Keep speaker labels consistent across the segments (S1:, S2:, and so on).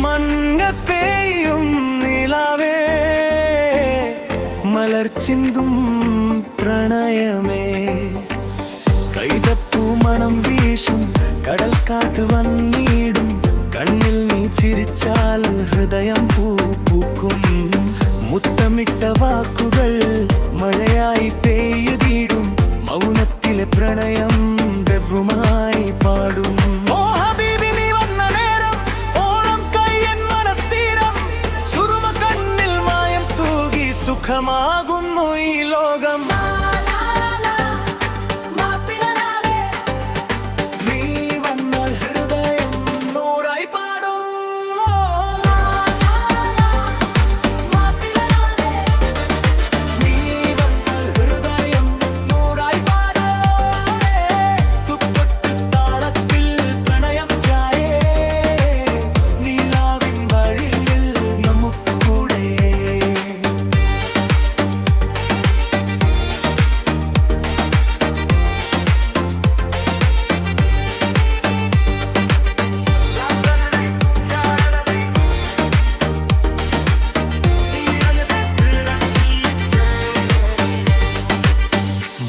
S1: മങ്ങപ്പെയ്യും നിലാവേ, മലർച്ചിന്തും പ്രണയമേ, കൈതപ്പൂ മണം വീശും കടൽക്കാറ്റ് വന്നിടും, കണ്ണിൽ നീ ചിരിച്ചാൽ ഹൃദയം പൂക്കും. മുത്തമിട്ട വാക്കുകൾ മഴയായി പെയ്യുതിടും, മൗനത്തിലെ പ്രണയം ദൈവമായി പാടും. ഓ ഹബീബി നീ വന്ന നേരം ഓണം കയ്യൻ മനസ്ഥിരം, സുറുമ കണ്ണിൽ മായം തൂകി സുഖമാകുന്നു ഈ ലോകം.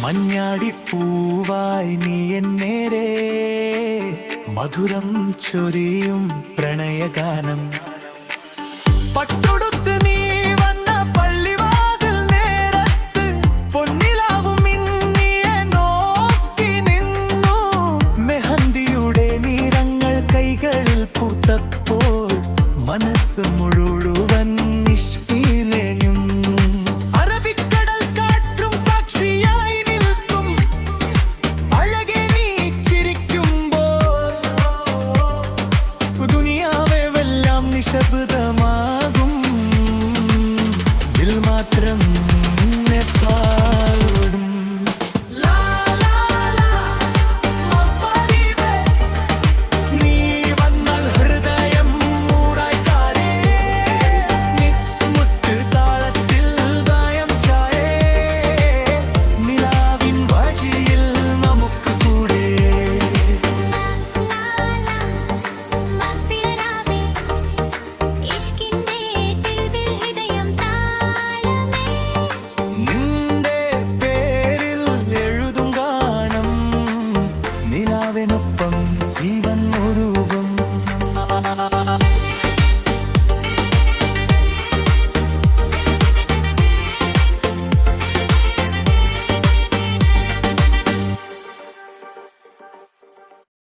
S1: മഞ്ഞാടിപ്പൂവായി നീ എന്നേരെ, മധുരം ചൊരിയും പ്രണയഗാനം. പട്ടുടുത്ത് നീ വന്ന പള്ളിവാതിൽ നേരത്ത്, പൊന്നിലാവും മിന്നിയെ നോക്കി നിന്നു. മെഹന്തിയുടെ നിറങ്ങൾ കൈകളിൽ പൂത്തപ്പോൾ മനസ്സ് മുഴുവൻ നിഷ്കിലഞ്ഞു. ശബ്ദമാകും ദിൽ മാത്രം